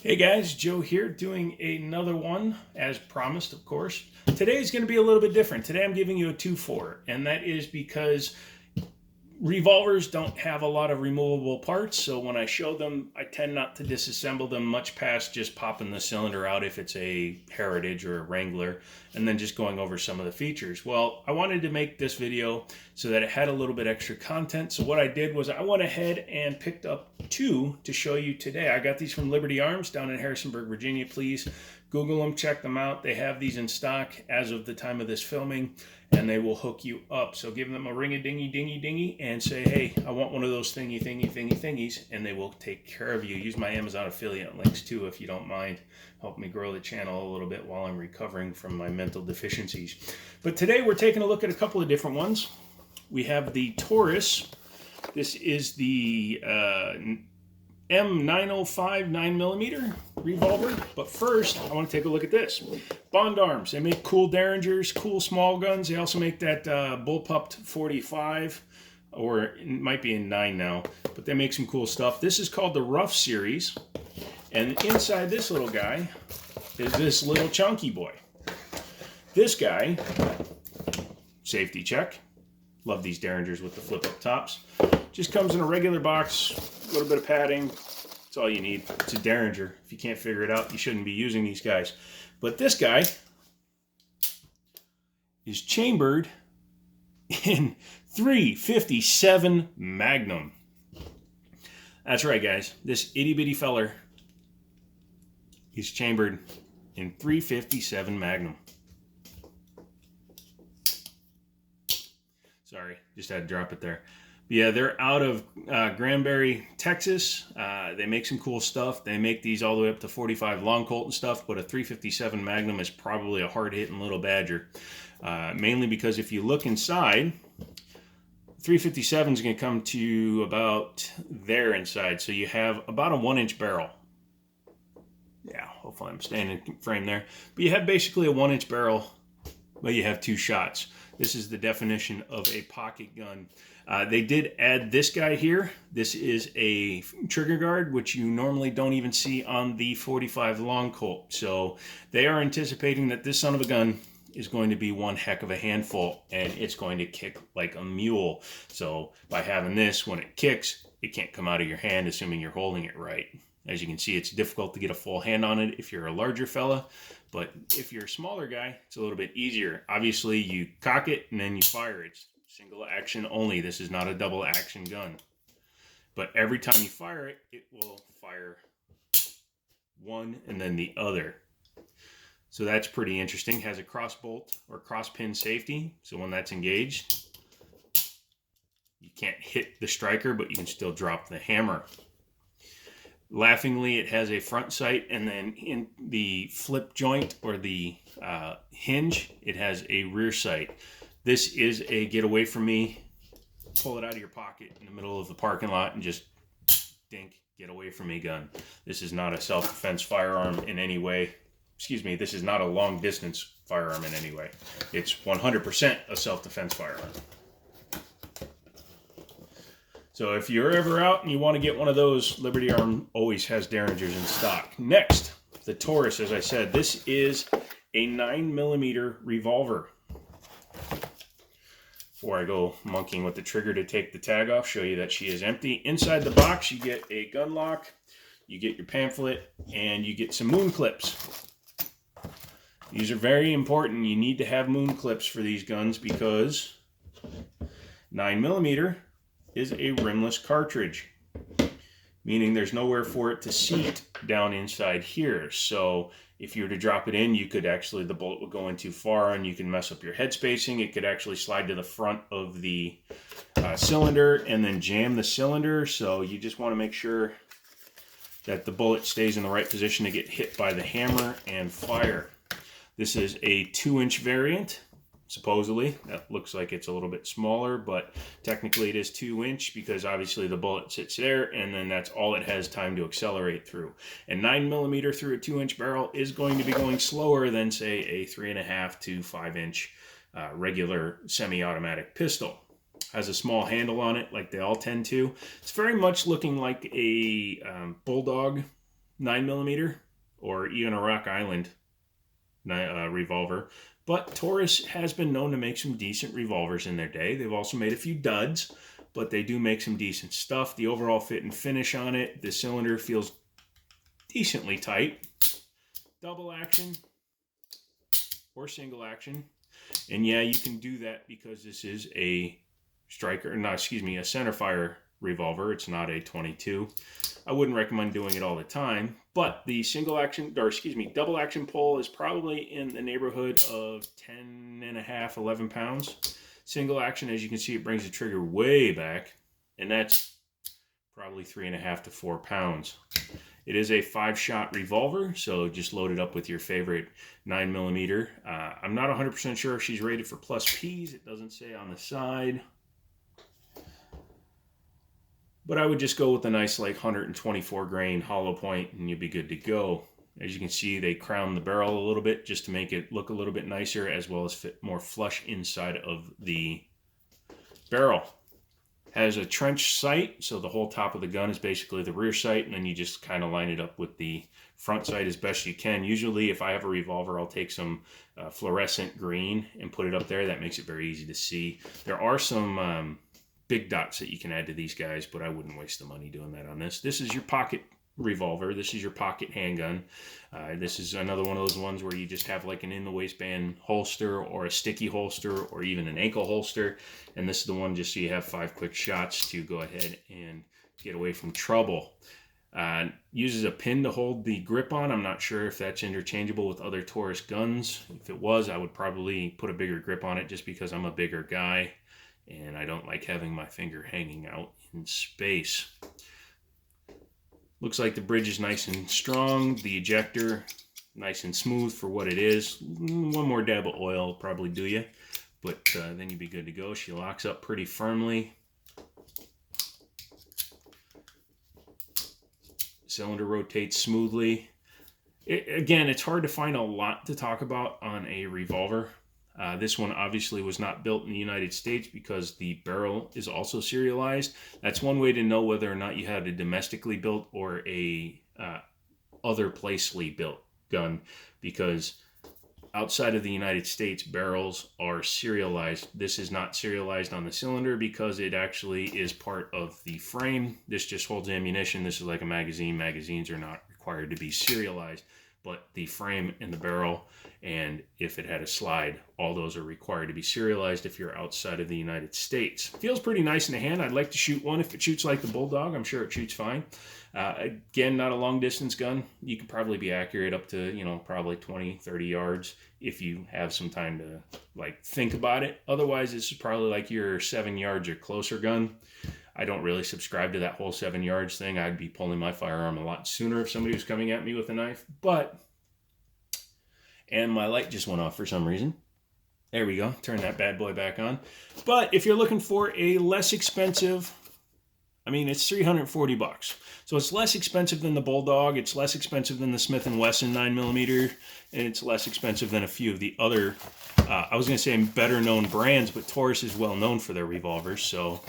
Hey guys, Joe here doing another one as promised, of course. Today is going to be a little bit different. Today I'm giving you a 2-4, and that is because revolvers don't have a lot of removable parts, so when I show them, I tend not to disassemble them much past just popping the cylinder out if it's a Heritage or a Wrangler, and then just going over some of the features. Well, I wanted to make this video so that it had a little bit extra content, so what I did was I went ahead and picked up two to show you today. I got these from Liberty Arms down in Harrisonburg, Virginia. Please Google them, check them out. They have these in stock as of the time of this filming, and they will hook you up. So give them a ring-a-dingy-dingy-dingy and say, hey, I want one of those thingies, and they will take care of you. Use my Amazon affiliate links too if you don't mind. Help me grow the channel a little bit while I'm recovering from my mental deficiencies. But today we're taking a look at a couple of different ones. We have the Taurus. This is the M905 9mm revolver. But first, I want to take a look at this. Bond Arms. They make cool Derringers, cool small guns. They also make that bullpup 45, or it might be in 9 now, but they make some cool stuff. This is called the Rough Series, and inside this little guy is this little chunky boy. This guy, safety check. Love these Derringers with the flip-up tops. Just comes in a regular box, a little bit of padding. That's all you need. It's a Derringer. If you can't figure it out, you shouldn't be using these guys. But this guy is chambered in .357 Magnum. That's right, guys. This itty-bitty feller is chambered in .357 Magnum. Sorry, just had to drop it there. But yeah, they're out of Granbury, Texas. They make some cool stuff. They make these all the way up to 45 long Colt and stuff, but a .357 Magnum is probably a hard-hitting little badger. Mainly because if you look inside, 357 is going to come to about there inside. So you have about a 1-inch barrel. Yeah, hopefully I'm staying in frame there. But you have basically a 1-inch barrel, but you have 2 shots. This is the definition of a pocket gun. They did add this guy here. This is a trigger guard, which you normally don't even see on the 45 long Colt. So they are anticipating that this son of a gun is going to be one heck of a handful, and it's going to kick like a mule. So by having this, when it kicks, it can't come out of your hand, assuming you're holding it right. As you can see, it's difficult to get a full hand on it if you're a larger fella, but if you're a smaller guy, it's a little bit easier. Obviously, you cock it and then you fire. It's single action only. This is not a double action gun. But every time you fire it, it will fire one and then the other. So that's pretty interesting. Has a cross bolt or cross pin safety. So when that's engaged, you can't hit the striker, but you can still drop the hammer. Laughingly, it has a front sight, and then in the flip joint or the hinge, it has a rear sight. This is a get away from me, pull it out of your pocket in the middle of the parking lot and just dink, get away from me gun. This is not a self-defense firearm in any way. Excuse me, this is not a long distance firearm in any way. It's 100% a self-defense firearm. So if you're ever out and you want to get one of those, Liberty Arm always has Derringers in stock. Next, the Taurus, as I said, this is a 9mm revolver. Before I go monkeying with the trigger to take the tag off, show you that she is empty. Inside the box, you get a gun lock, you get your pamphlet, and you get some moon clips. These are very important. You need to have moon clips for these guns because 9mm is a rimless cartridge, meaning there's nowhere for it to seat down inside here. So if you were to drop it in, you could actually, the bullet would go in too far and you can mess up your head spacing. It could actually slide to the front of the cylinder and then jam the cylinder. So you just want to make sure that the bullet stays in the right position to get hit by the hammer and fire. This is a 2-inch variant. Supposedly, that looks like it's a little bit smaller, but technically it is 2-inch because obviously the bullet sits there and then that's all it has time to accelerate through. And 9mm through a 2-inch barrel is going to be going slower than, say, a 3.5 to 5-inch regular semi-automatic pistol. Has a small handle on it like they all tend to. It's very much looking like a bulldog 9mm or even a Rock Island revolver. But Taurus has been known to make some decent revolvers in their day. They've also made a few duds, but they do make some decent stuff. The overall fit and finish on it, the cylinder feels decently tight. Double action or single action. And yeah, you can do that because this is a a centerfire revolver. It's not a 22. I wouldn't recommend doing it all the time, but the double action pole is probably in the neighborhood of 10.5, 11 pounds. Single action, as you can see, it brings the trigger way back, and that's probably 3.5 to 4 pounds. It is a 5-shot revolver, so just load it up with your favorite 9mm. I'm not 100% sure if she's rated for plus Ps. It doesn't say on the side. But I would just go with a nice like 124 grain hollow point and you'd be good to go. As you can see, they crown the barrel a little bit just to make it look a little bit nicer, as well as fit more flush inside of the barrel. Has a trench sight, so the whole top of the gun is basically the rear sight, and then you just kind of line it up with the front sight as best you can. Usually if I have a revolver, I'll take some fluorescent green and put it up there. That makes it very easy to see. There are some big dots that you can add to these guys, but I wouldn't waste the money doing that on this. This is your pocket revolver. This is your pocket handgun. This is another one of those ones where you just have like an in the waistband holster or a sticky holster or even an ankle holster. And this is the one just so you have 5 quick shots to go ahead and get away from trouble. Uses a pin to hold the grip on. I'm not sure if that's interchangeable with other Taurus guns. If it was, I would probably put a bigger grip on it just because I'm a bigger guy and I don't like having my finger hanging out in space. Looks like the bridge is nice and strong. The ejector, nice and smooth for what it is. One more dab of oil will probably do you, but then you'd be good to go. She locks up pretty firmly. Cylinder rotates smoothly. Again, it's hard to find a lot to talk about on a revolver. This one obviously was not built in the United States because the barrel is also serialized. That's one way to know whether or not you had a domestically built or a other placely built gun, because outside of the United States, barrels are serialized. This is not serialized on the cylinder because it actually is part of the frame. This just holds ammunition. This is like a magazine. Magazines are not required to be serialized, but the frame and the barrel, and if it had a slide, all those are required to be serialized if you're outside of the United States. Feels pretty nice in the hand. I'd like to shoot one. If it shoots like the Bulldog, I'm sure it shoots fine. Again, not a long distance gun. You can probably be accurate up to, probably 20, 30 yards if you have some time to like think about it. Otherwise, this is probably like your 7 yards or closer gun. I don't really subscribe to that whole 7 yards thing. I'd be pulling my firearm a lot sooner if somebody was coming at me with a knife. And my light just went off for some reason. There we go. Turn that bad boy back on. But if you're looking for a less expensive, it's $340. So it's less expensive than the Bulldog. It's less expensive than the Smith & Wesson 9mm. And it's less expensive than a few of the other, I was going to say better known brands, but Taurus is well known for their revolvers. So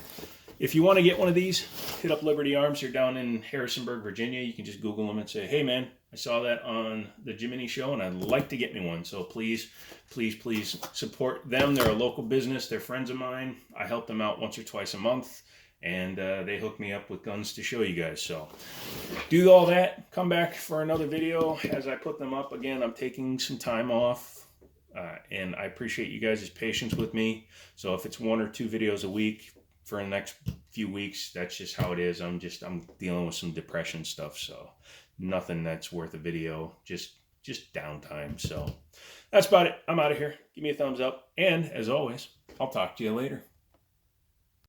if you want to get one of these, hit up Liberty Arms. They're down in Harrisonburg, Virginia. You can just Google them and say, hey man, I saw that on the Jiminy Show and I'd like to get me one. So please, please, please support them. They're a local business. They're friends of mine. I help them out once or twice a month. And they hook me up with guns to show you guys. So do all that. Come back for another video as I put them up. Again, I'm taking some time off. And I appreciate you guys' patience with me. So if it's 1 or 2 videos a week for the next few weeks, that's just how it is. I'm dealing with some depression stuff, so nothing that's worth a video, just downtime. So that's about it. I'm out of here. Give me a thumbs up, and as always, I'll talk to you later.